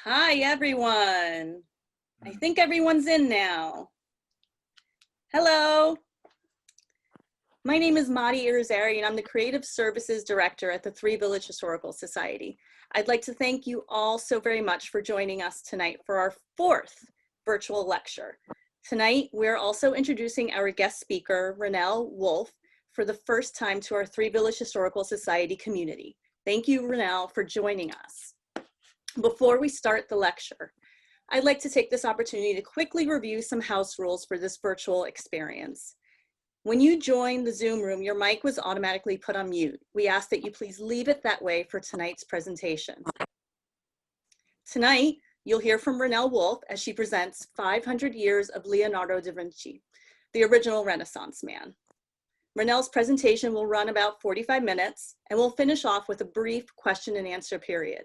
Hi, everyone. I think everyone's in now. Hello. My name is Madi Irizarry, and I'm the Creative Services Director at the Three Village Historical Society. I'd like to thank you all so very much for joining us tonight for our fourth virtual lecture. Tonight, we're also introducing our guest speaker, Ranelle Wolf, for the first time to our Three Village Historical Society community. Thank you, Ranelle, for joining us. Before we start the lecture, I'd like to take this opportunity to quickly review some house rules for this virtual experience. When you joined the Zoom room, your mic was automatically put on mute. We ask that you please leave it that way for tonight's presentation. Tonight, you'll hear from Ranelle Wolf as she presents 500 Years of Leonardo da Vinci, the original Renaissance man. Ranelle's presentation will run about 45 minutes, and we'll finish off with a brief question and answer period.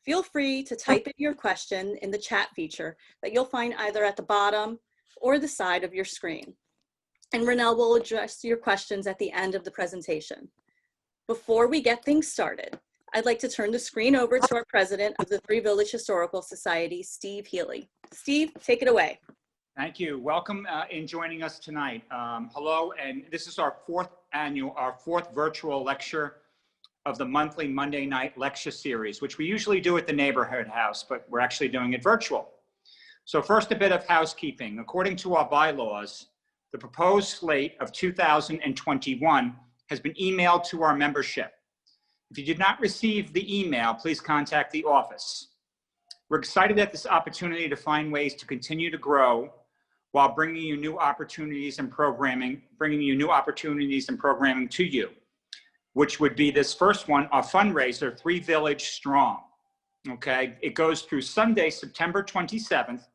Feel free to type in your question in the chat feature that you'll find either at the bottom or the side of your screen. And Ranelle will address your questions at the end of the presentation. Before we get things started, I'd like to turn the screen over to our president of the Three Village Historical Society, Steve Healy. Steve, take it away. Thank you. Welcome in joining us tonight. Hello, and this is our fourth virtual lecture of the monthly Monday night lecture series, which we usually do at the neighborhood house, but we're actually doing it virtual. So first, a bit of housekeeping. According to our bylaws, the proposed slate of 2021 has been emailed to our membership. If you did not receive the email, please contact the office. We're excited at this opportunity to find ways to continue to grow while bringing you new opportunities and programming to you, which would be this first one, our fundraiser, Three Village Strong. Okay, it goes through Sunday, September 27th.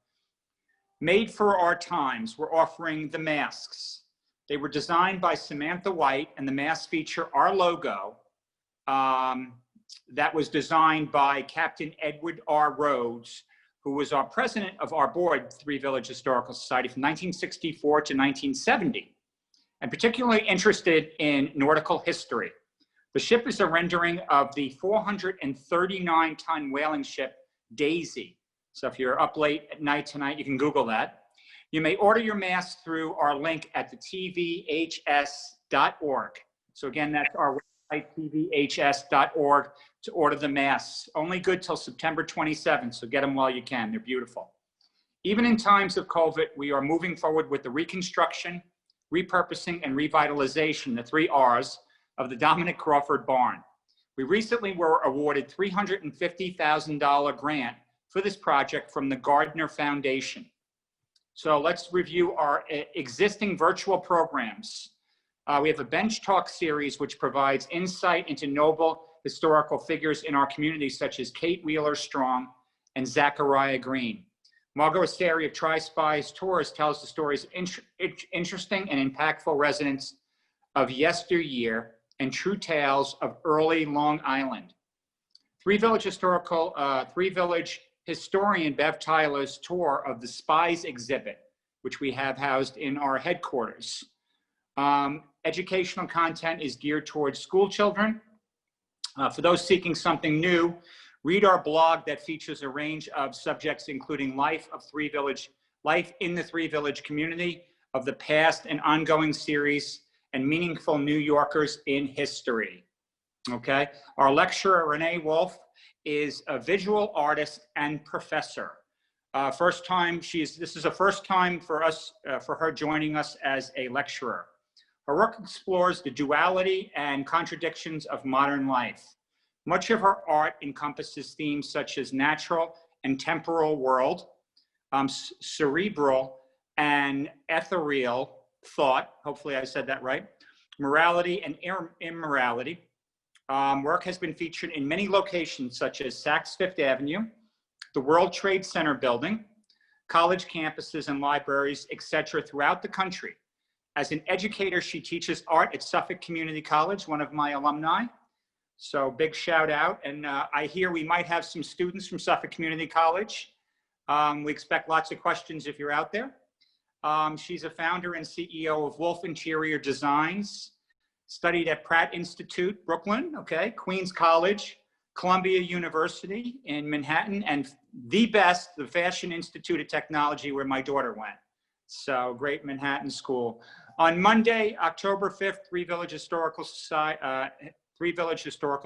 Made for our times, we're offering the masks. They were designed by Samantha White, and the masks feature our logo that was designed by Captain Edward R. Rhodes, who was our president of our board, Three Village Historical Society, from 1964 to 1970, and particularly interested in nautical history. The ship is a rendering of the 439-ton whaling ship Daisy. So if you're up late at night tonight, you can Google that. You may order your mask through our link at the tvhs.org. So again, that's our website, tvhs.org, to order the masks. Only good till September 27th, so get them while you can. They're beautiful. Even in times of COVID, we are moving forward with the reconstruction, repurposing, and revitalization, the 3 R's, of the Dominic Crawford Barn. We recently were awarded $350,000 grant for this project from the Gardner Foundation. So let's review our existing virtual programs. We have a Bench Talk series, which provides insight into noble historical figures in our community, such as Kate Wheeler Strong and Zachariah Green. Margot Asteri of Tri-Spies Tours tells the stories of interesting and impactful residents of yesteryear and true tales of early Long Island. Three Village historian Bev Tyler's tour of the Spies exhibit, which we have housed in our headquarters. Educational content is geared towards school children. For those seeking something new, read our blog that features a range of subjects, including life in the Three Village community of the past and ongoing series, and meaningful New Yorkers in history. Okay, our lecturer, Ranelle Wolf, is a visual artist and professor. This is the first time for her joining us as a lecturer. Her work explores the duality and contradictions of modern life. Much of her art encompasses themes such as natural and temporal world, cerebral and ethereal thought, hopefully I said that right, morality and immorality. Work has been featured in many locations such as Saks Fifth Avenue, the World Trade Center building, college campuses and libraries, etc. throughout the country. As an educator, she teaches art at Suffolk Community College, one of my alumni. So big shout out. And I hear we might have some students from Suffolk Community College. We expect lots of questions if you're out there. She's a founder and CEO of Wolf Interior Designs, studied at Pratt Institute, Brooklyn, okay, Queens College, Columbia University in Manhattan, and the best, the Fashion Institute of Technology, where my daughter went. So great Manhattan school. On Monday, October 5th, Three Village Historical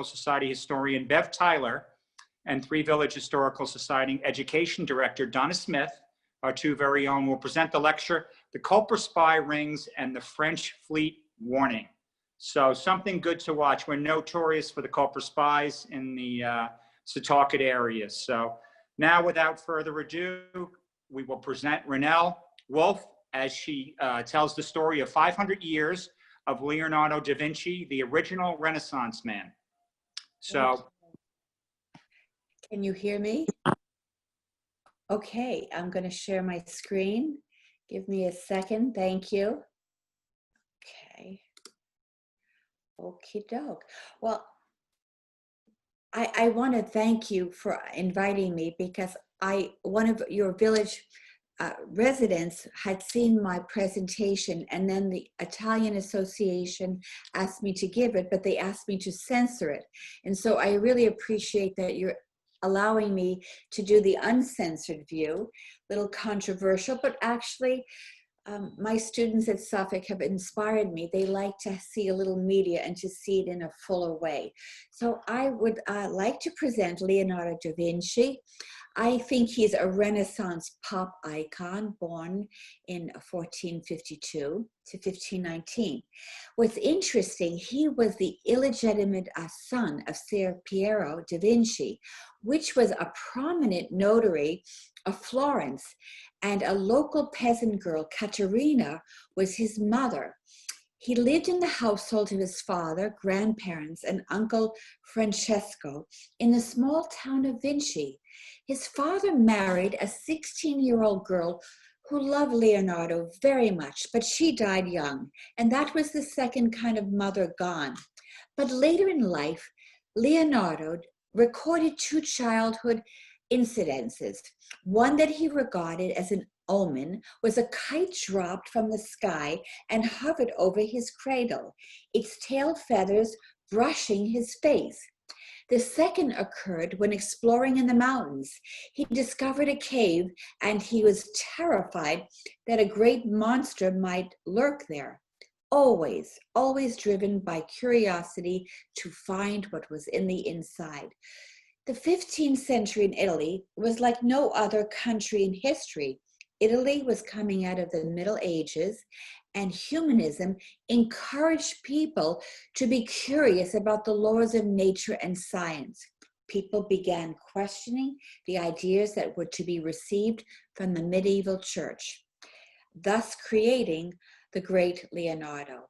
Society historian Bev Tyler and Three Village Historical Society Education Director Donna Smith, our two very own, will present the lecture, The Culper Spy Rings and the French Fleet Warning. So something good to watch. We're notorious for the Culper spies in the Setauket area. So now, without further ado, we will present Ranelle Wolf as she tells the story of 500 years of Leonardo da Vinci, the original Renaissance man. So, can you hear me? Okay, I'm going to share my screen. Give me a second. Thank you. Okay. Okie doke. Well, I want to thank you for inviting me, because one of your village residents had seen my presentation, and then the Italian Association asked me to give it, but they asked me to censor it. And so I really appreciate that you're allowing me to do the uncensored view. Little controversial, but actually my students at Suffolk have inspired me. They like to see a little media and to see it in a fuller way. So I would like to present Leonardo da Vinci. I think he's a Renaissance pop icon, born in 1452 to 1519. What's interesting, he was the illegitimate son of Ser Piero da Vinci, which was a prominent notary of Florence, and a local peasant girl, Caterina, was his mother. He lived in the household of his father, grandparents, and uncle Francesco in the small town of Vinci. His father married a 16-year-old girl who loved Leonardo very much, but she died young, and that was the second kind of mother gone. But later in life, Leonardo recorded two childhood incidences. One that he regarded as an omen was a kite dropped from the sky and hovered over his cradle, its tail feathers brushing his face. The second occurred when exploring in the mountains. He discovered a cave, and he was terrified that a great monster might lurk there. Always, always driven by curiosity to find what was in the inside. The 15th century in Italy was like no other country in history. Italy was coming out of the Middle Ages, and humanism encouraged people to be curious about the laws of nature and science. People began questioning the ideas that were to be received from the medieval church, thus creating the great Leonardo.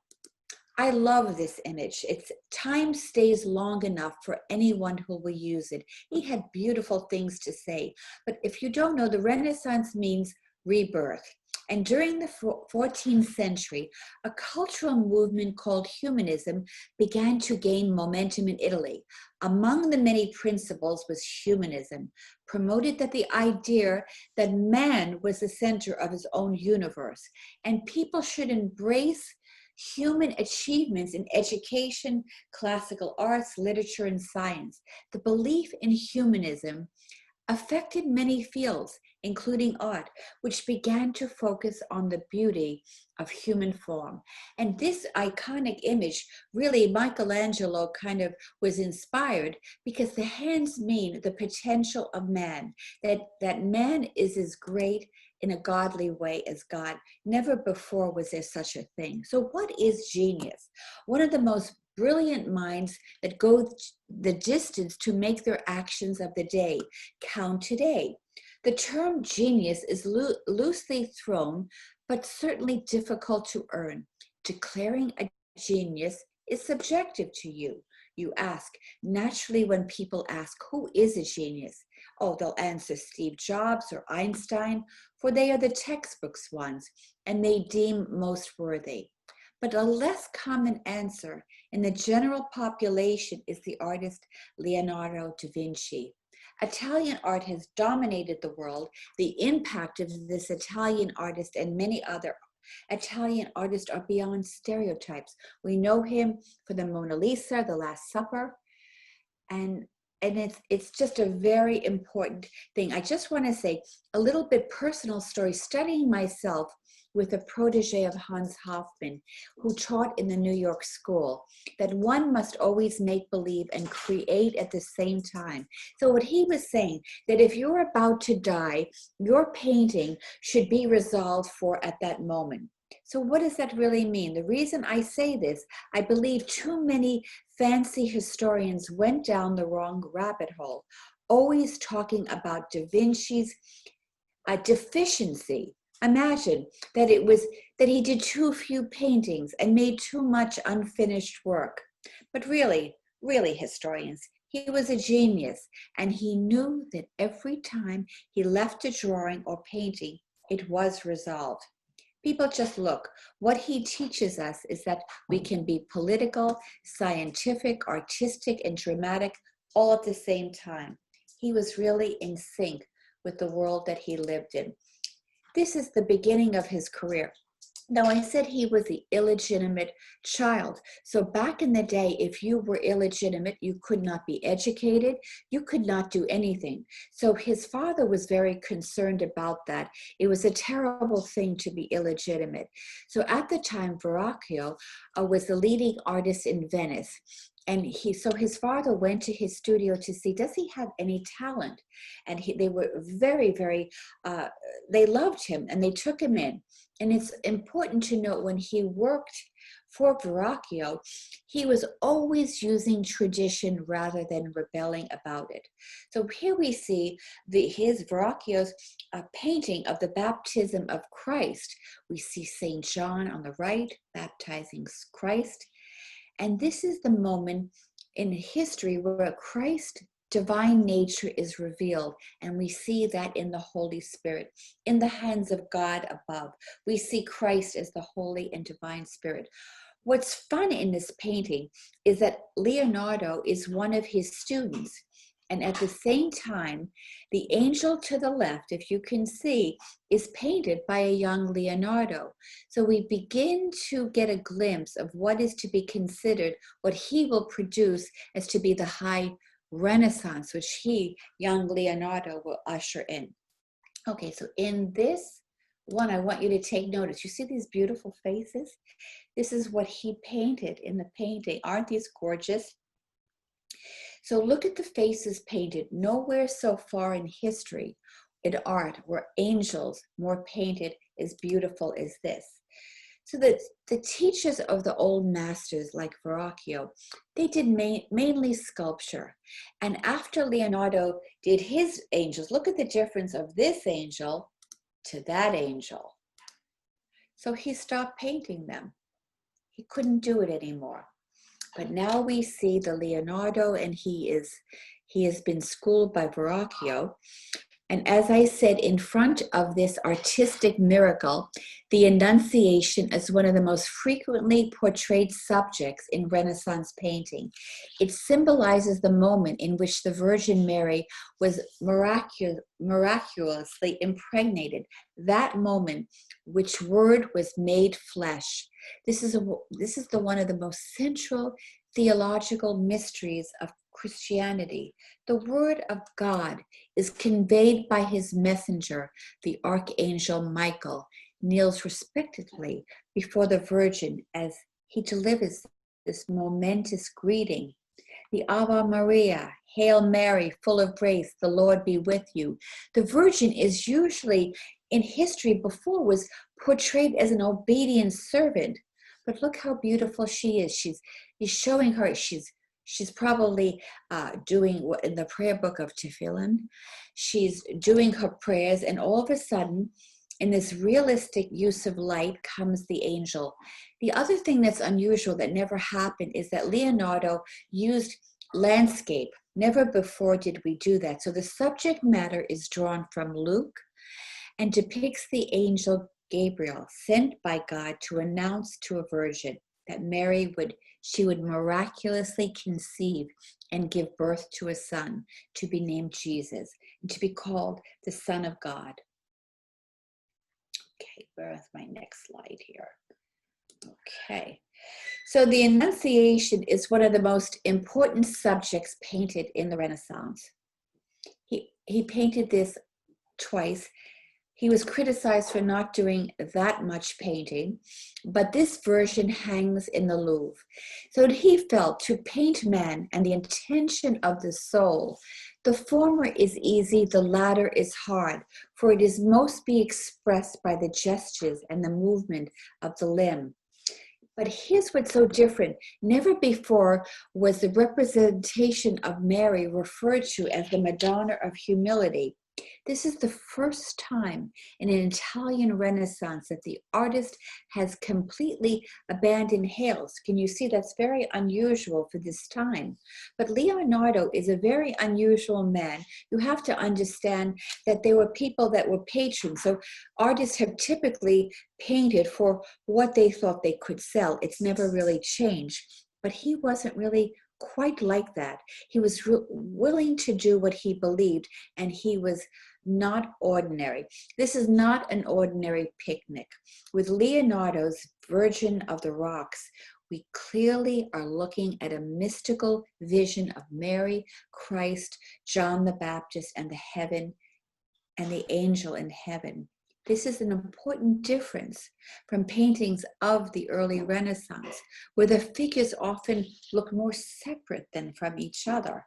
I love this image. Its time stays long enough for anyone who will use it. He had beautiful things to say, but if you don't know, the Renaissance means rebirth. And during the 14th century, a cultural movement called humanism began to gain momentum in Italy. Among the many principles was humanism, promoted that the idea that man was the center of his own universe, and people should embrace human achievements in education, classical arts, literature, and science. The belief in humanism affected many fields, including art, which began to focus on the beauty of human form. And this iconic image, really, Michelangelo kind of was inspired because the hands mean the potential of man, that man is as great in a godly way as God. Never before was there such a thing. So what is genius? One of the most brilliant minds that go the distance to make their actions of the day count today. The term genius is loosely thrown, but certainly difficult to earn. Declaring a genius is subjective to you. You ask, naturally when people ask, who is a genius? Oh, they'll answer Steve Jobs or Einstein, for they are the textbooks ones, and they deem most worthy. But a less common answer in the general population is the artist Leonardo da Vinci. Italian art has dominated the world. The impact of this Italian artist and many other Italian artists are beyond stereotypes. We know him for the Mona Lisa, the Last Supper, and and it's just a very important thing. I just want to say a little bit personal story, studying myself with a protege of Hans Hofmann, who taught in the New York school, that one must always make believe and create at the same time. So what he was saying, that if you're about to die, your painting should be resolved for at that moment. So what does that really mean? The reason I say this, I believe too many fancy historians went down the wrong rabbit hole, always talking about Da Vinci's deficiency. Imagine that he did too few paintings and made too much unfinished work. But really, historians, he was a genius, and he knew that every time he left a drawing or painting, it was resolved. People just look. What he teaches us is that we can be political, scientific, artistic, and dramatic all at the same time. He was really in sync with the world that he lived in. This is the beginning of his career. Now, I said he was the illegitimate child. So back in the day, if you were illegitimate, you could not be educated. You could not do anything. So his father was very concerned about that. It was a terrible thing to be illegitimate. So at the time, Verrocchio was the leading artist in Venice. And so his father went to his studio to see, does he have any talent? And they were very, very, they loved him and they took him in. And it's important to note, when he worked for Verrocchio, he was always using tradition rather than rebelling about it. So here we see his Verrocchio's painting of the baptism of Christ. We see St. John on the right, baptizing Christ. And this is the moment in history where Christ's divine nature is revealed. And we see that in the Holy Spirit, in the hands of God above. We see Christ as the Holy and Divine Spirit. What's fun in this painting is that Leonardo is one of his students. And at the same time, the angel to the left, if you can see, is painted by a young Leonardo. So we begin to get a glimpse of what is to be considered, what he will produce as to be the high Renaissance, which young Leonardo, will usher in. Okay, so in this one, I want you to take notice. You see these beautiful faces? This is what he painted in the painting. Aren't these gorgeous? So look at the faces painted. Nowhere so far in history, in art, were angels more painted as beautiful as this. So that the teachers of the old masters like Verrocchio, they did mainly sculpture. And after Leonardo did his angels, look at the difference of this angel to that angel. So he stopped painting them. He couldn't do it anymore. But now we see the Leonardo, and he has been schooled by Verrocchio. And as I said, in front of this artistic miracle, the Annunciation is one of the most frequently portrayed subjects in Renaissance painting. It symbolizes the moment in which the Virgin Mary was miraculously impregnated, that moment which Word was made flesh. This is one of the most central theological mysteries of Christianity. The Word of God is conveyed by his messenger, the Archangel Michael, kneels respectfully before the Virgin as he delivers this momentous greeting. The Ave Maria, Hail Mary, full of grace, the Lord be with you. The Virgin is usually, in history before, was portrayed as an obedient servant. But look how beautiful she is. He's showing her, she's probably doing in the prayer book of Tefillin. She's doing her prayers, and all of a sudden, in this realistic use of light comes the angel. The other thing that's unusual that never happened is that Leonardo used landscape. Never before did we do that. So the subject matter is drawn from Luke and depicts the angel Gabriel, sent by God to announce to a virgin that Mary would miraculously conceive and give birth to a son to be named Jesus and to be called the Son of God. Okay, where is my next slide here? Okay, So the Annunciation is one of the most important subjects painted in the Renaissance. He painted this twice. He was criticized for not doing that much painting, but this version hangs in the Louvre. So he felt to paint man and the intention of the soul, the former is easy, the latter is hard, for it is most be expressed by the gestures and the movement of the limb. But here's what's so different. Never before was the representation of Mary referred to as the Madonna of Humility. This is the first time in an Italian Renaissance that the artist has completely abandoned halos. Can you see that's very unusual for this time? But Leonardo is a very unusual man. You have to understand that there were people that were patrons. So artists have typically painted for what they thought they could sell. It's never really changed. But he wasn't really quite like that. He was willing to do what he believed, and he was not ordinary. This is not an ordinary picnic. With Leonardo's Virgin of the Rocks, we clearly are looking at a mystical vision of Mary, Christ, John the Baptist, and the heaven and the angel in heaven. This is an important difference from paintings of the early Renaissance, where the figures often look more separate than from each other.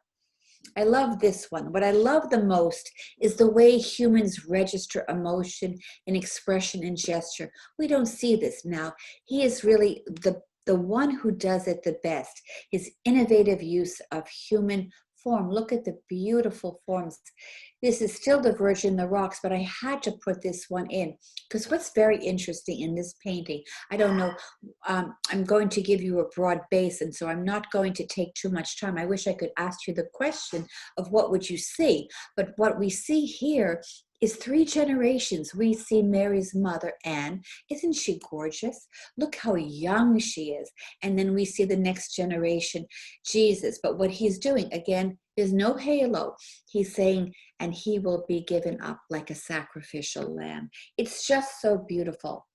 I love this one. What I love the most is the way humans register emotion and expression and gesture. We don't see this now. He is really the one who does it the best. His innovative use of human form. Look at the beautiful forms. This is still the Virgin of the Rocks, but I had to put this one in because what's very interesting in this painting, I don't know, I'm going to give you a broad base, and so I'm not going to take too much time. I wish I could ask you the question of what would you see, but what we see here is 3 generations. We see Mary's mother, Anne. Isn't she gorgeous? Look how young she is. And then we see the next generation, Jesus. But what he's doing, again, there's no halo. He's saying, and he will be given up like a sacrificial lamb. It's just so beautiful.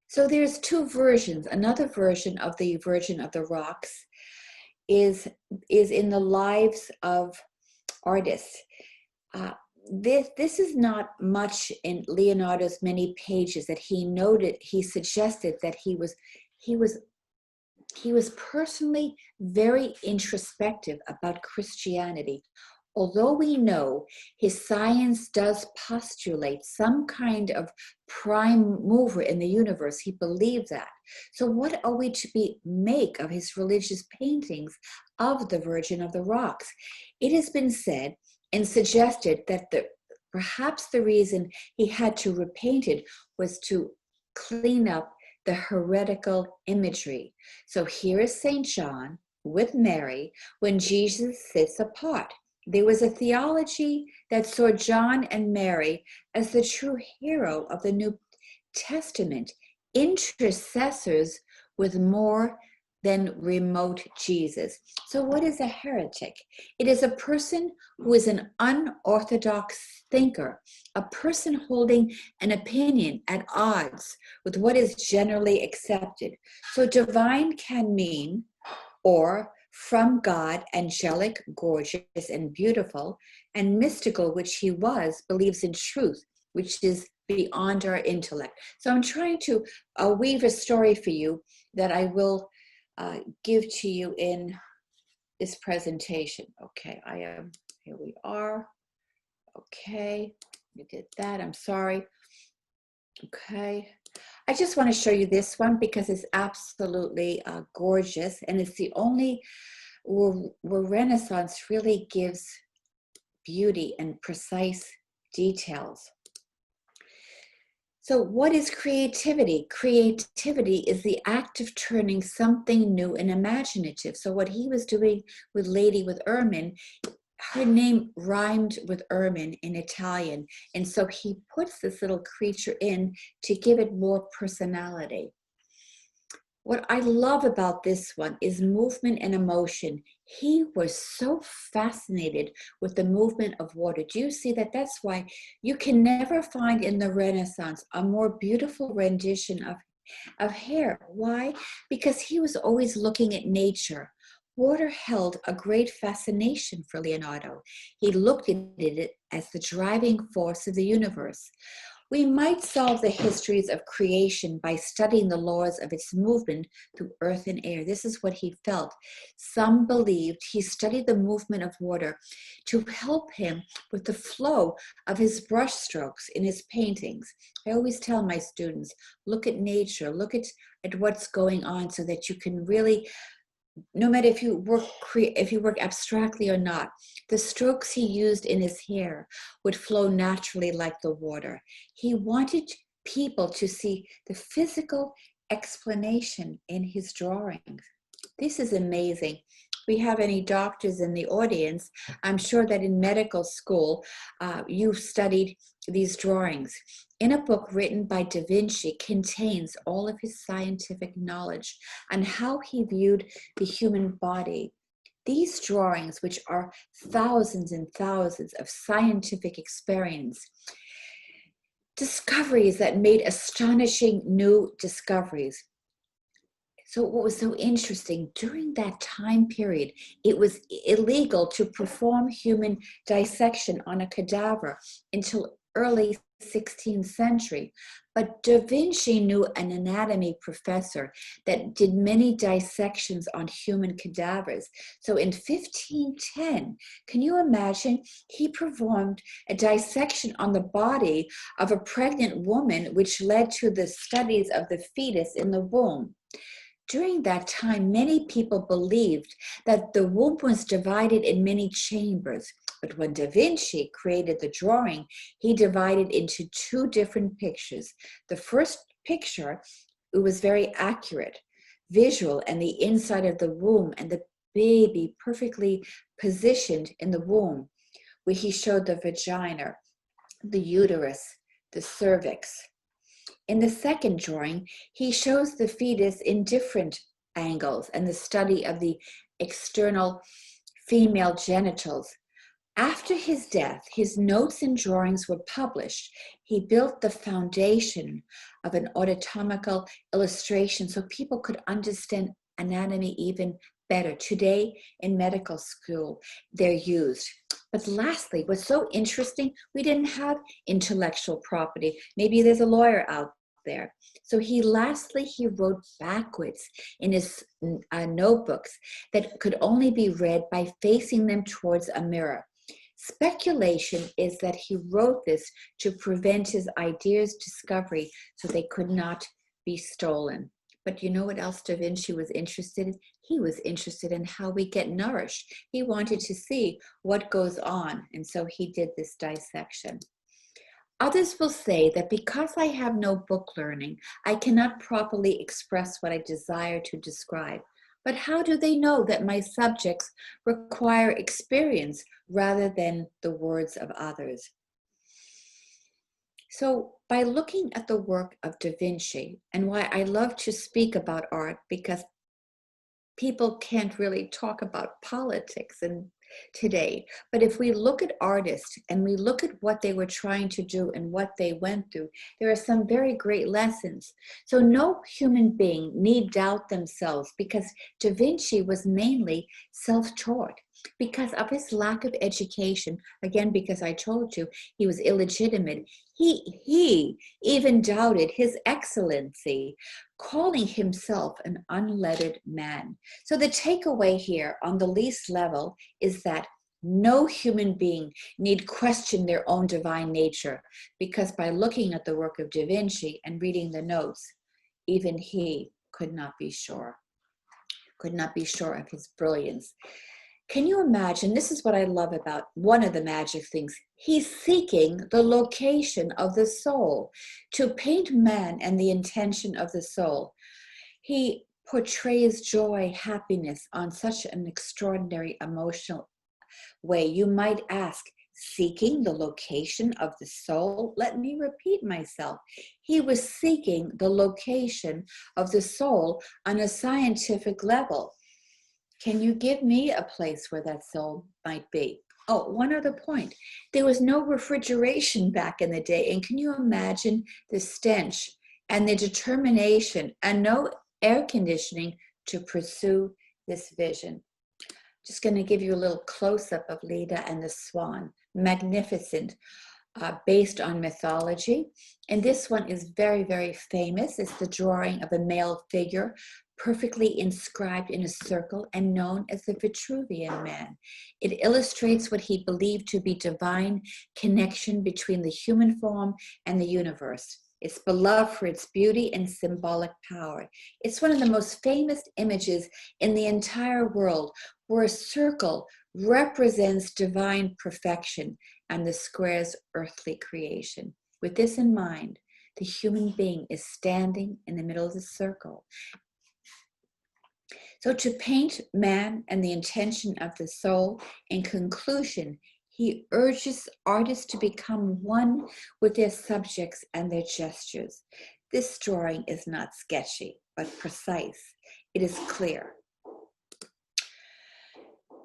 So there's 2 versions. Another version of the Virgin of the Rocks is in the lives of artists. This is not much in Leonardo's many pages that he noted. He suggested that he was personally very introspective about Christianity. Although we know his science does postulate some kind of prime mover in the universe, he believed that. So what are we to make of his religious paintings of the Virgin of the Rocks? It has been said and suggested that perhaps the reason he had to repaint it was to clean up the heretical imagery. So here is St. John with Mary when Jesus sits apart. There was a theology that saw John and Mary as the true hero of the New Testament, intercessors with more than remote Jesus. So what is a heretic? It is a person who is an unorthodox thinker, a person holding an opinion at odds with what is generally accepted. So divine can mean, or from God, angelic, gorgeous, and beautiful, and mystical, which he was, believes in truth, which is beyond our intellect. So I'm trying to weave a story for you that I will give to you in this presentation. Okay, here we are. Okay, we did that, I'm sorry. Okay, I just want to show you this one because it's absolutely gorgeous, and it's the only where Renaissance really gives beauty and precise details. So what is creativity? Creativity is the act of turning something new and imaginative. So what he was doing with Lady with Ermine, her name rhymed with ermine in Italian. And so he puts this little creature in to give it more personality. What I love about this one is movement and emotion. He was so fascinated with the movement of water. Do you see that? That's why you can never find in the Renaissance a more beautiful rendition of of hair. Why? Because he was always looking at nature. Water held a great fascination for Leonardo. He looked at it as the driving force of the universe. We might solve the histories of creation by studying the laws of its movement through earth and air. This is what he felt. Some believed he studied the movement of water to help him with the flow of his brush strokes in his paintings. I always tell my students, look at nature, look at what's going on so that you can really, no matter if you work abstractly or not, the strokes he used in his hair would flow naturally like the water. He wanted people to see the physical explanation in his drawings. This is amazing. If we have any doctors in the audience, I'm sure that in medical school, you've studied these drawings. In a book written by Da Vinci contains all of his scientific knowledge on how he viewed the human body. These drawings, which are thousands and thousands of scientific experience, discoveries that made astonishing new discoveries. So what was so interesting, during that time period, it was illegal to perform human dissection on a cadaver until early 16th century. But Da Vinci knew an anatomy professor that did many dissections on human cadavers. So in 1510, can you imagine, he performed a dissection on the body of a pregnant woman, which led to the studies of the fetus in the womb. During that time, many people believed that the womb was divided in many chambers. But when Da Vinci created the drawing, he divided into two different pictures. The first picture, it was very accurate, visual, and the inside of the womb and the baby perfectly positioned in the womb, where he showed the vagina, the uterus, the cervix. In the second drawing, he shows the fetus in different angles and the study of the external female genitals. After his death, his notes and drawings were published. He built the foundation of an anatomical illustration so people could understand anatomy even better. Today, in medical school, they're used. But lastly, what's so interesting, we didn't have intellectual property. Maybe there's a lawyer out there. So he wrote backwards in his notebooks that could only be read by facing them towards a mirror. Speculation is that he wrote this to prevent his ideas' discovery so they could not be stolen. But you know what else Da Vinci was interested in? He was interested in how we get nourished. He wanted to see what goes on, and so he did this dissection. Others will say that because I have no book learning, I cannot properly express what I desire to describe. But how do they know that my subjects require experience rather than the words of others? So by looking at the work of Da Vinci, and why I love to speak about art, because people can't really talk about politics and today. But if we look at artists and we look at what they were trying to do and what they went through, there are some very great lessons. So no human being need doubt themselves, because Da Vinci was mainly self-taught because of his lack of education. Again, because I told you he was illegitimate. He even doubted his excellency, calling himself an unlettered man. So the takeaway here on the least level is that no human being need question their own divine nature, because by looking at the work of Da Vinci and reading the notes, even he could not be sure of his brilliance. Can you imagine? This is what I love about one of the magic things. He's seeking the location of the soul to paint man and the intention of the soul. He portrays joy, happiness on such an extraordinary emotional way. You might ask, seeking the location of the soul? Let me repeat myself. He was seeking the location of the soul on a scientific level. Can you give me a place where that soul might be? Oh, one other point. There was no refrigeration back in the day. And can you imagine the stench and the determination and no air conditioning to pursue this vision. Just going to give you a little close-up of Leda and the Swan. Magnificent, based on mythology. And this one is very, very famous. It's the drawing of a male figure perfectly inscribed in a circle and known as the Vitruvian Man. It illustrates what he believed to be divine connection between the human form and the universe. It's beloved for its beauty and symbolic power. It's one of the most famous images in the entire world, where a circle represents divine perfection and the square's earthly creation. With this in mind, the human being is standing in the middle of the circle. So to paint man and the intention of the soul, in conclusion, he urges artists to become one with their subjects and their gestures. This drawing is not sketchy, but precise. It is clear.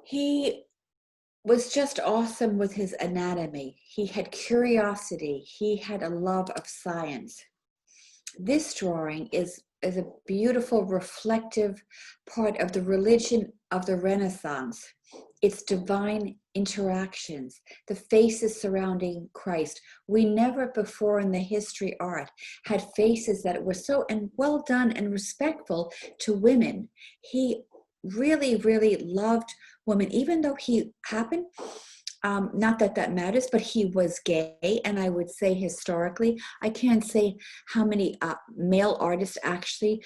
He was just awesome with his anatomy. He had curiosity. He had a love of science. This drawing is a beautiful, reflective part of the religion of the Renaissance. Its divine interactions, the faces surrounding Christ. We never before in the history art had faces that were so and well done and respectful to women. He really, really loved women, even though he happened, not that that matters, but he was gay. And I would say historically, I can't say how many male artists actually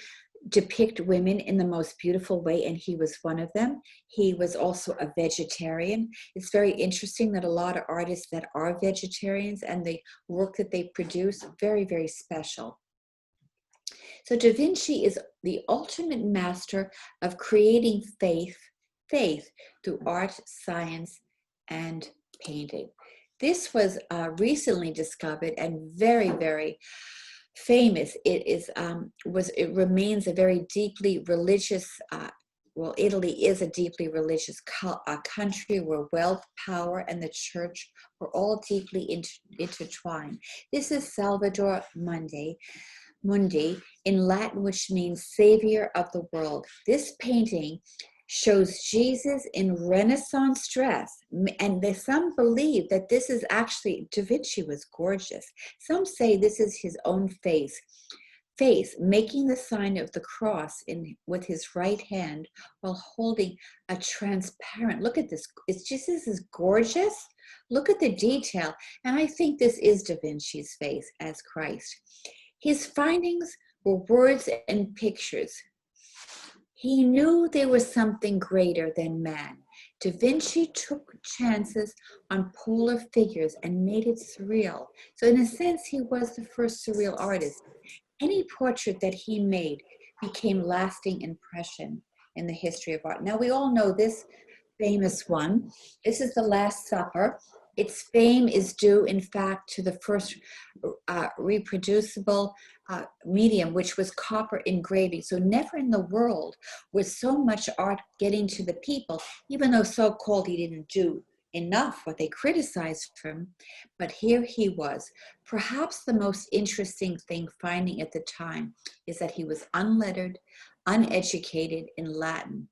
depict women in the most beautiful way, and he was one of them. He was also a vegetarian. It's very interesting that a lot of artists that are vegetarians and the work that they produce, very, very special. So Da Vinci is the ultimate master of creating faith through art, science, and painting. This was recently discovered and very, very famous. It remains a very deeply religious, well, Italy is a deeply religious country where wealth, power, and the church are all deeply intertwined. This is Salvator Mundi in Latin, which means savior of the world. This painting shows Jesus in Renaissance dress, and some believe that this is actually, Da Vinci was gorgeous. Some say this is his own face making the sign of the cross with his right hand while holding a transparent, look at this, this is gorgeous. Look at the detail, and I think this is Da Vinci's face as Christ. His findings were words and pictures. He knew there was something greater than man. Da Vinci took chances on polar figures and made it surreal. So in a sense, he was the first surreal artist. Any portrait that he made became lasting impression in the history of art. Now we all know this famous one. This is The Last Supper. Its fame is due, in fact, to the first reproducible medium, which was copper engraving. So never in the world was so much art getting to the people, even though so-called he didn't do enough, what they criticized him. But here he was. Perhaps the most interesting thing finding at the time is that he was unlettered, uneducated in Latin.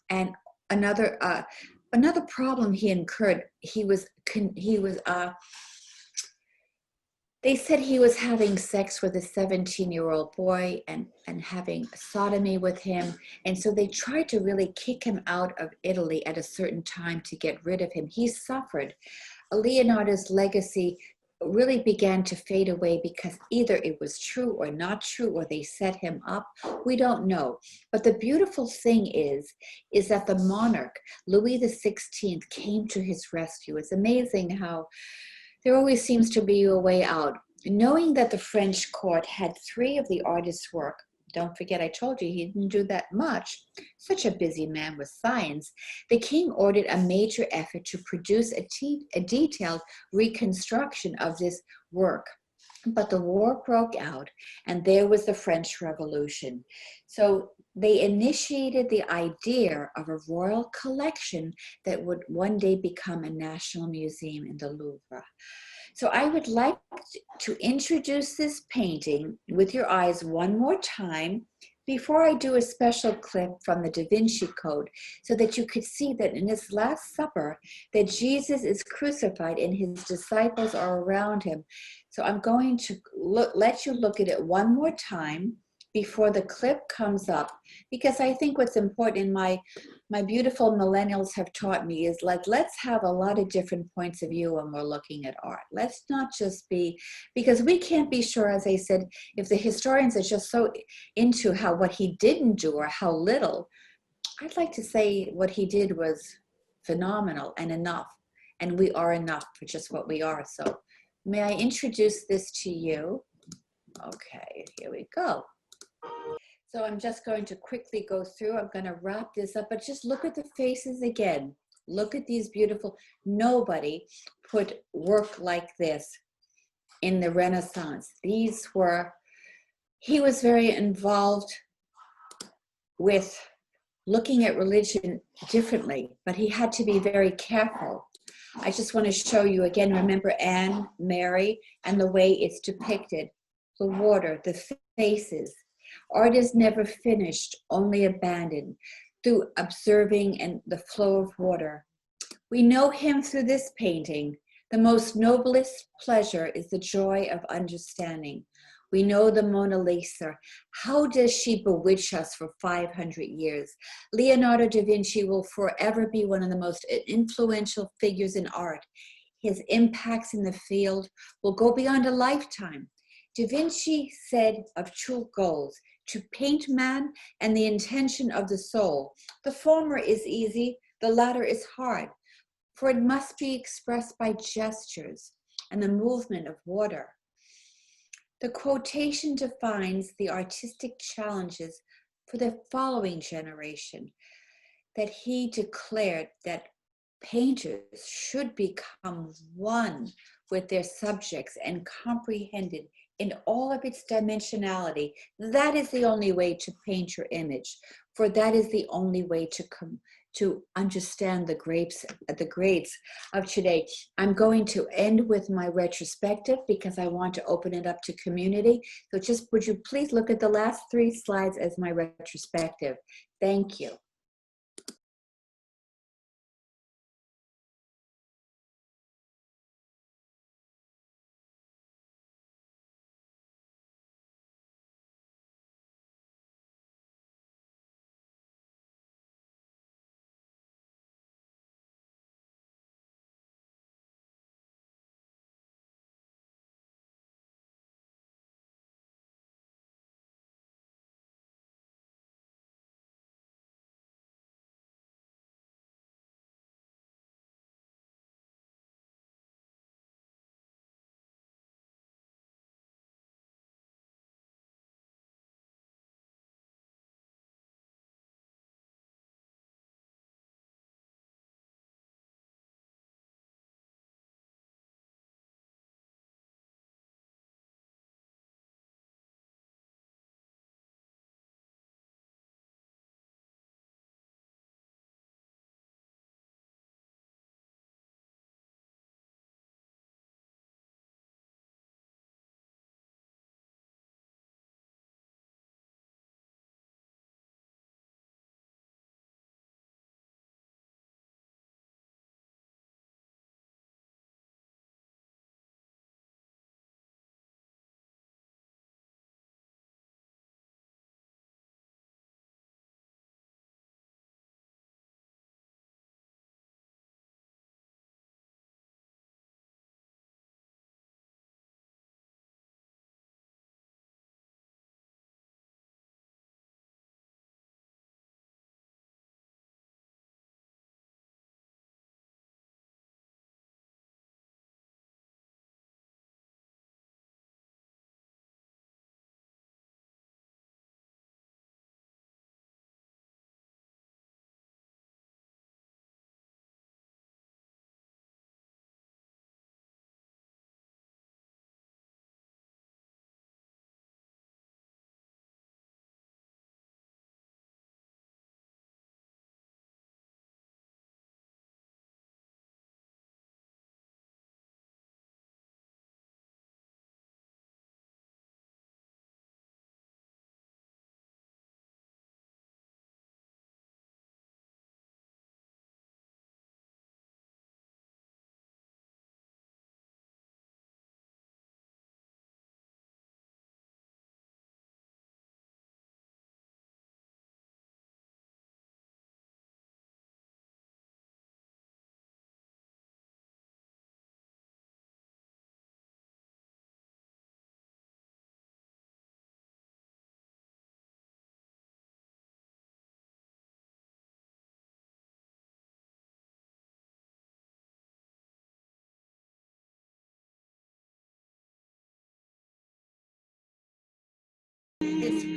And another problem he incurred, they said he was having sex with a 17-year-old boy and having sodomy with him. And so they tried to really kick him out of Italy at a certain time to get rid of him. He suffered. Leonardo's legacy really began to fade away because either it was true or not true, or they set him up. We don't know. But the beautiful thing is that the monarch, Louis XVI, came to his rescue. It's amazing how there always seems to be a way out. Knowing that the French court had 3 of the artist's work, don't forget I told you he didn't do that much, such a busy man with science, the king ordered a major effort to produce a detailed reconstruction of this work. But the war broke out, and there was the French Revolution. So they initiated the idea of a royal collection that would one day become a national museum in the Louvre. So I would like to introduce this painting with your eyes one more time before I do a special clip from the Da Vinci Code, so that you could see that in his Last Supper, that Jesus is crucified and his disciples are around him. So I'm going to let you look at it one more time before the clip comes up, because I think what's important, and my beautiful millennials have taught me, is let's have a lot of different points of view when we're looking at art. Let's not just be, because we can't be sure, as I said, if the historians are just so into what he didn't do or how little. I'd like to say what he did was phenomenal and enough, and we are enough for just what we are. So may I introduce this to you? Okay, here we go. So I'm just going to quickly go through. I'm going to wrap this up, but just look at the faces again. Look at these beautiful, nobody put work like this in the Renaissance. He was very involved with looking at religion differently, but he had to be very careful. I just want to show you again, remember Anne, Mary, and the way it's depicted. The water, the faces. Art is never finished, only abandoned, through observing and the flow of water. We know him through this painting. The most noblest pleasure is the joy of understanding. We know the Mona Lisa. How does she bewitch us for 500 years? Leonardo da Vinci will forever be one of the most influential figures in art. His impacts in the field will go beyond a lifetime. Da Vinci said of two goals, to paint man and the intention of the soul. The former is easy, the latter is hard, for it must be expressed by gestures and the movement of water. The quotation defines the artistic challenges for the following generation, that he declared that painters should become one with their subjects and comprehended in all of its dimensionality. That is the only way to paint your image, for that is the only way to understand the grades of today. I'm going to end with my retrospective because I want to open it up to community. So just would you please look at the last 3 slides as my retrospective. Thank you.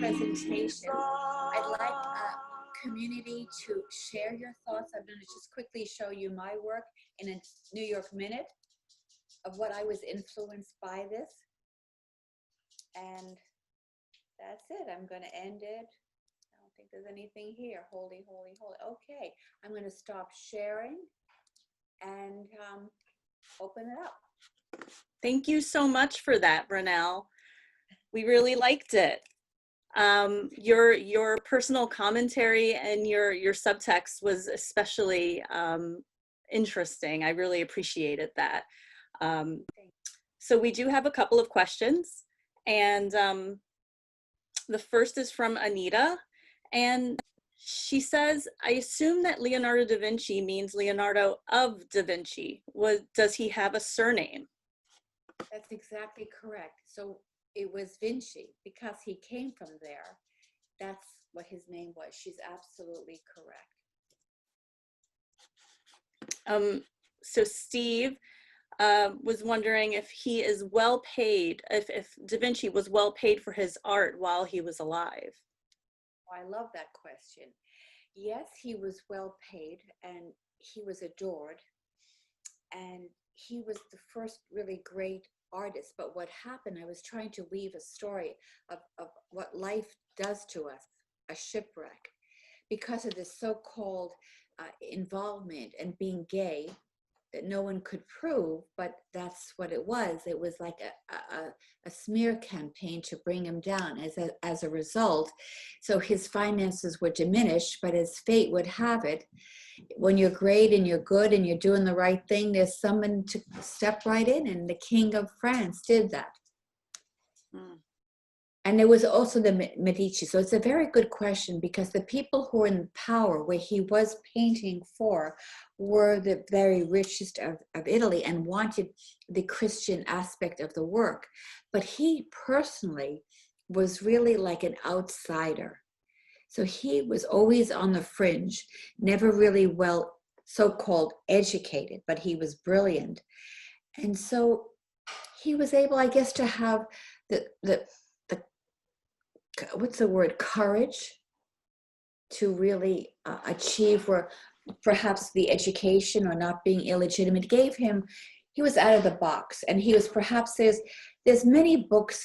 presentation. I'd like community to share your thoughts. I'm going to just quickly show you my work in a New York minute of what I was influenced by this. And that's it. I'm going to end it. I don't think there's anything here. Holy, holy, holy. Okay. I'm going to stop sharing and open it up. Thank you so much for that, Ranelle. We really liked it. Your personal commentary and your subtext was especially interesting. I really appreciated that. So we do have a couple of questions, and the first is from Anita, and she says, I assume that Leonardo da Vinci means Leonardo of Da Vinci. Does he have a surname? That's exactly correct. So it was Vinci because he came from there. That's what his name was. She's absolutely correct. So Steve was wondering if he is well paid, if Da Vinci was well paid for his art while he was alive. I love that question. Yes, he was well paid and he was adored. And he was the first really great artist. But what happened, I was trying to weave a story of what life does to us, a shipwreck, because of this so-called involvement and being gay that no one could prove, but that's what it was. It was like a smear campaign to bring him down as a result. So his finances were diminished, but as fate would have it, when you're great and you're good and you're doing the right thing, there's someone to step right in, and the King of France did that. Mm. And there was also the Medici. So it's a very good question, because the people who were in power where he was painting for were the very richest of Italy and wanted the Christian aspect of the work. But he personally was really like an outsider. So he was always on the fringe, never really well so-called educated, but he was brilliant. And so he was able, I guess, to have the what's the word, courage to really achieve where perhaps the education or not being illegitimate gave him, he was out of the box. And he was perhaps, there's many books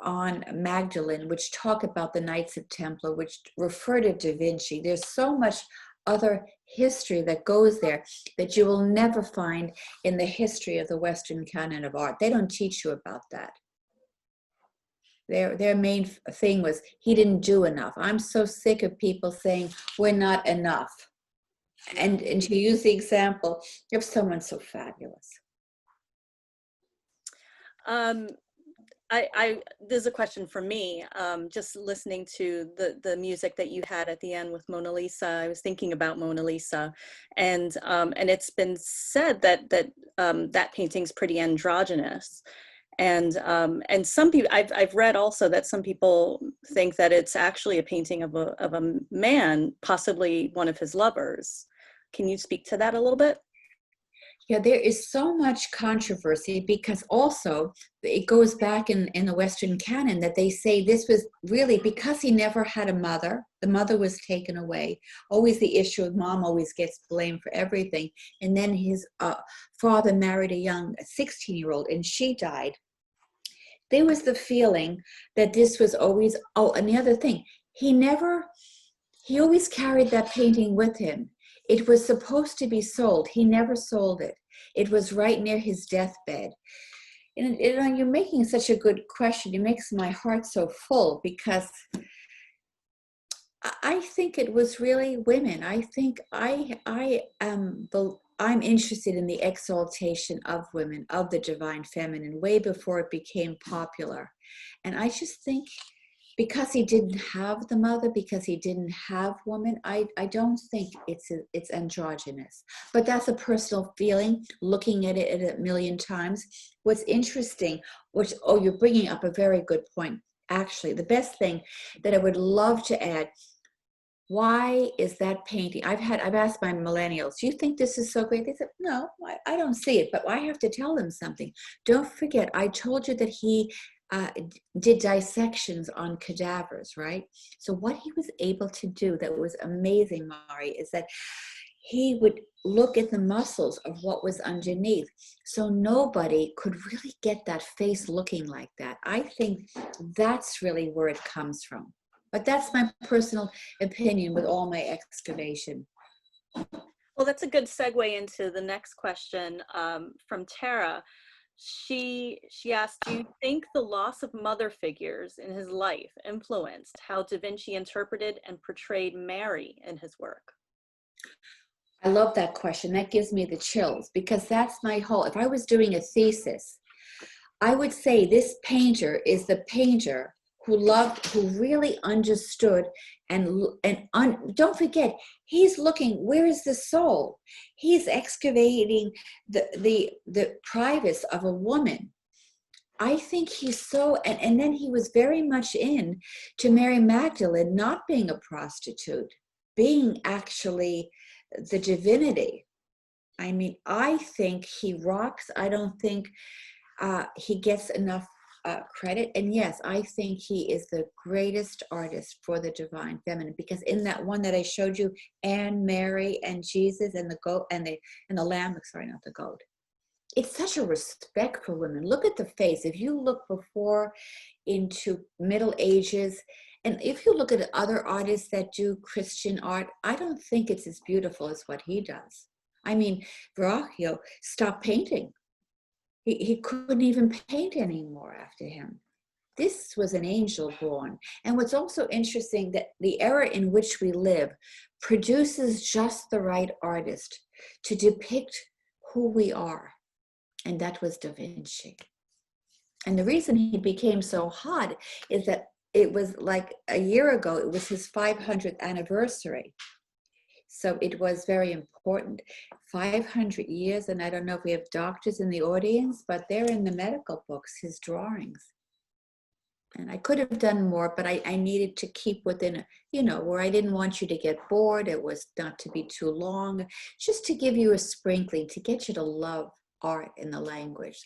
on Magdalene which talk about the Knights of Templar, which refer to Da Vinci. There's so much other history that goes there that you will never find in the history of the Western canon of art. They don't teach you about that. Their main thing was he didn't do enough. I'm so sick of people saying we're not enough. And to use the example of someone so fabulous. There's a question for me. Just listening to the music that you had at the end with Mona Lisa, I was thinking about Mona Lisa, and it's been said that that painting's pretty androgynous. And some people, I've read also that some people think that it's actually a painting of a man, possibly one of his lovers. Can you speak to that a little bit? Yeah, there is so much controversy, because also it goes back in the Western canon that they say this was really because he never had a mother. The mother was taken away. Always the issue of mom always gets blamed for everything. And then his father married a young 16-year-old and she died. There was the feeling that this was always, and the other thing, he always carried that painting with him. It was supposed to be sold. He never sold it. It was right near his deathbed. And you're making such a good question. It makes my heart so full, because I think it was really women. I think I'm interested in the exaltation of women, of the divine feminine, way before it became popular. And I just think because he didn't have the mother, because he didn't have woman, I don't think it's androgynous. But that's a personal feeling, looking at it a million times. What's interesting, you're bringing up a very good point. Actually, the best thing that I would love to add, why is that painting? I've asked my millennials, do you think this is so great? They said, no, I don't see it, but I have to tell them something. Don't forget, I told you that he did dissections on cadavers, right? So what he was able to do that was amazing, Mari, is that he would look at the muscles of what was underneath. So nobody could really get that face looking like that. I think that's really where it comes from. But that's my personal opinion with all my excavation. Well, that's a good segue into the next question from Tara. She asked, do you think the loss of mother figures in his life influenced how Da Vinci interpreted and portrayed Mary in his work? I love that question. That gives me the chills, because that's my whole, if I was doing a thesis, I would say this painter is the painter who loved, who really understood, don't forget, he's looking, where is the soul? He's excavating the privacy of a woman. I think he's so, and then he was very much in to Mary Magdalene not being a prostitute, being actually the divinity. I mean, I think he rocks. I don't think he gets enough credit. And yes, I think he is the greatest artist for the divine feminine, because in that one that I showed you, Anne, Mary, and Jesus, and the goat, and the lamb, sorry, not the goat. It's such a respect for women. Look at the face. If you look before into Middle Ages, and if you look at other artists that do Christian art, I don't think it's as beautiful as what he does. I mean, Verrocchio stopped painting. He couldn't even paint anymore after him. This was an angel born. And what's also interesting, that the era in which we live produces just the right artist to depict who we are. And that was Da Vinci. And the reason he became so hot is that it was like a year ago, it was his 500th anniversary. So it was very important. 500 years, and I don't know if we have doctors in the audience, but they're in the medical books, his drawings. And I could have done more, but I needed to keep within, where I didn't want you to get bored. It was not to be too long, just to give you a sprinkling, to get you to love art in the language.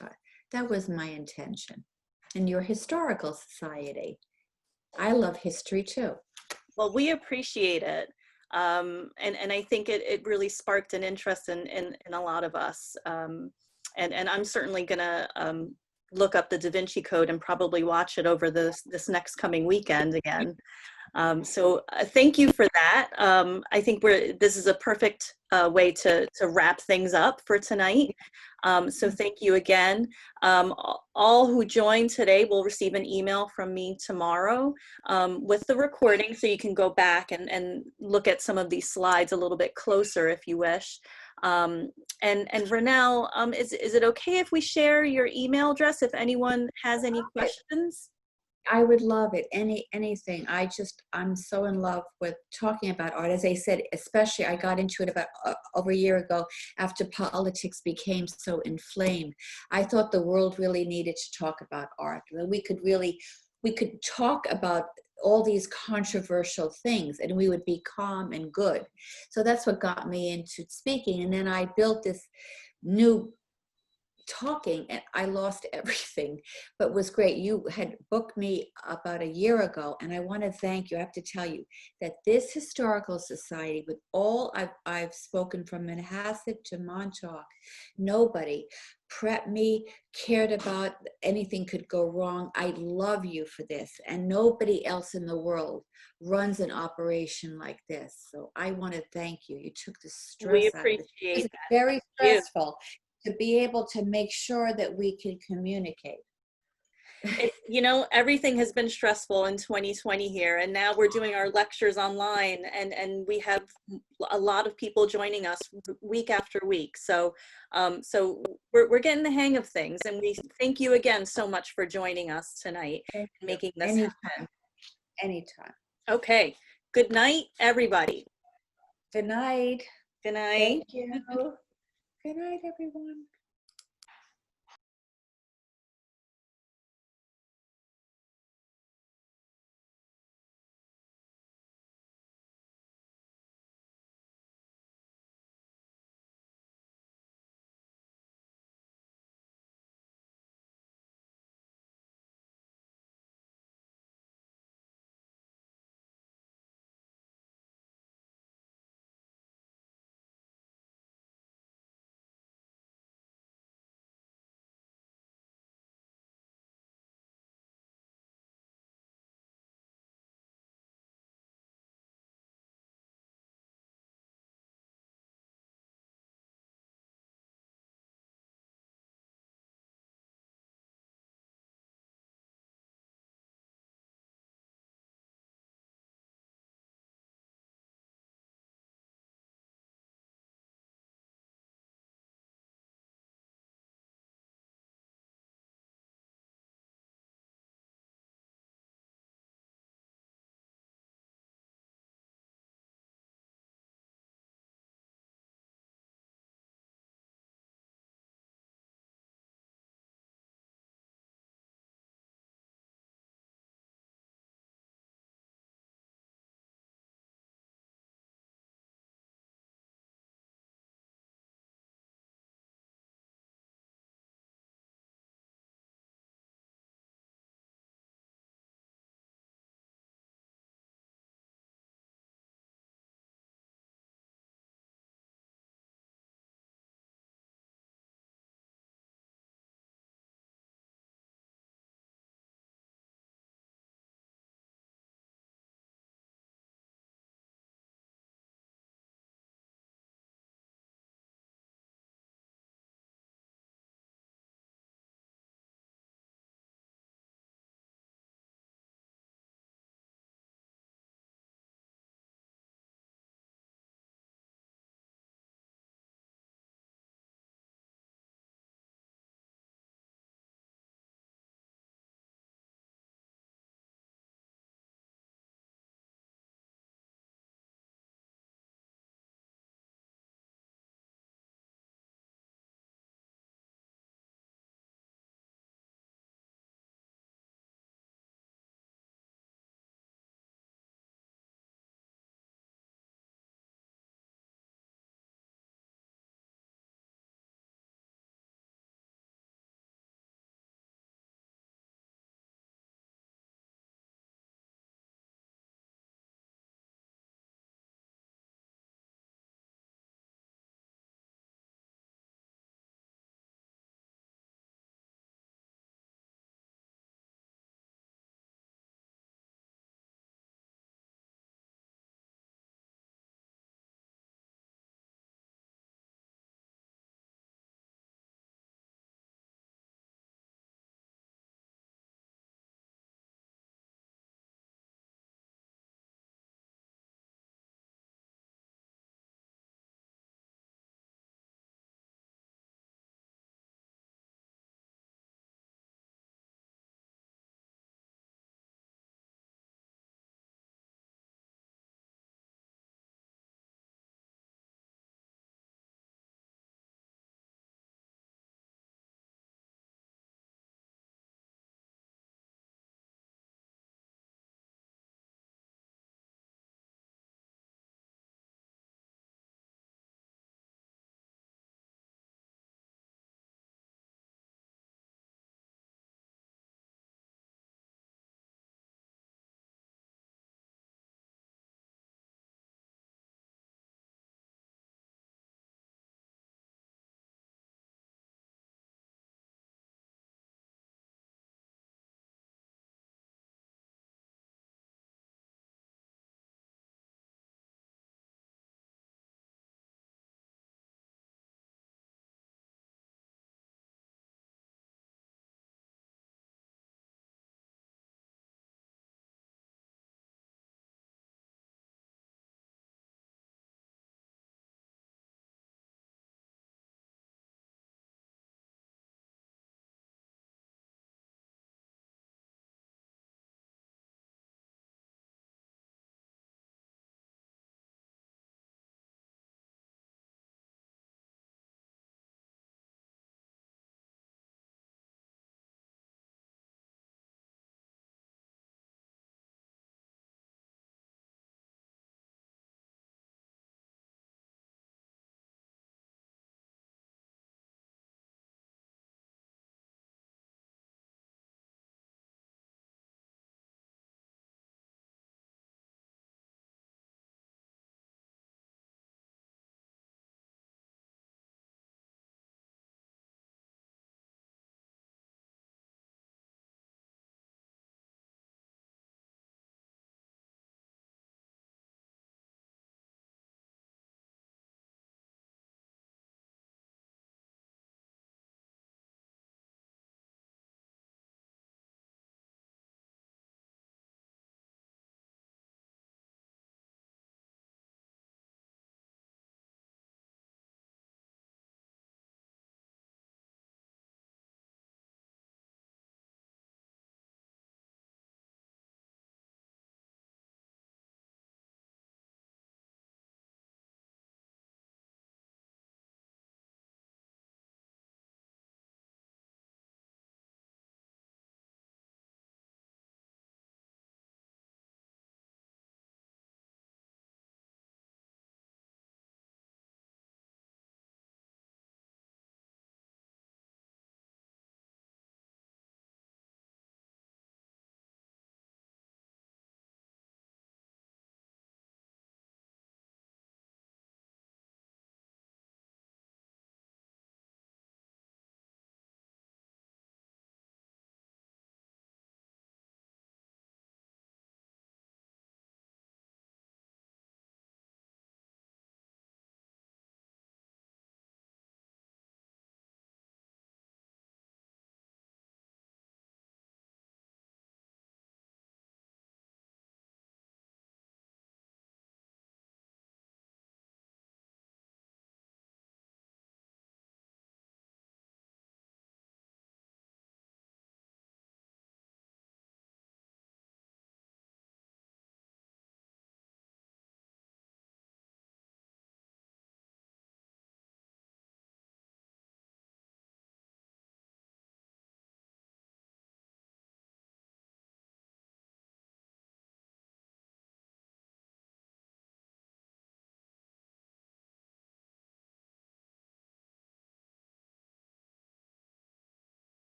That was my intention. And your historical society. I love history too. Well, we appreciate it. And I think it really sparked an interest in a lot of us. And I'm certainly gonna look up the Da Vinci Code and probably watch it over this next coming weekend again. So thank you for that. I think this is a perfect way to wrap things up for tonight. So thank you again. All who joined today will receive an email from me tomorrow with the recording, so you can go back and look at some of these slides a little bit closer if you wish. And Ranelle, is it okay if we share your email address if anyone has any questions? I would love it. Anything. I'm so in love with talking about art. As I said, especially I got into it about over a year ago after politics became so inflamed. I thought the world really needed to talk about art. We could talk about all these controversial things and we would be calm and good. So that's what got me into speaking. And then I built this new talking, and I lost everything, but was great. You had booked me about a year ago, and I want to thank you. I have to tell you that this historical society, with all I've spoken from Manhasset to Montauk, nobody prepped me, cared about anything could go wrong. I love you for this, and nobody else in the world runs an operation like this. So I want to thank you. You took the stress We out of it. appreciate It's that. very stressful to be able to make sure that we can communicate. Everything has been stressful in 2020 here, and now we're doing our lectures online, and we have a lot of people joining us week after week. So we're getting the hang of things, and we thank you again so much for joining us tonight and making this happen. Anytime. Okay. Good night, everybody. Good night. Good night. Thank you. Good night, everyone.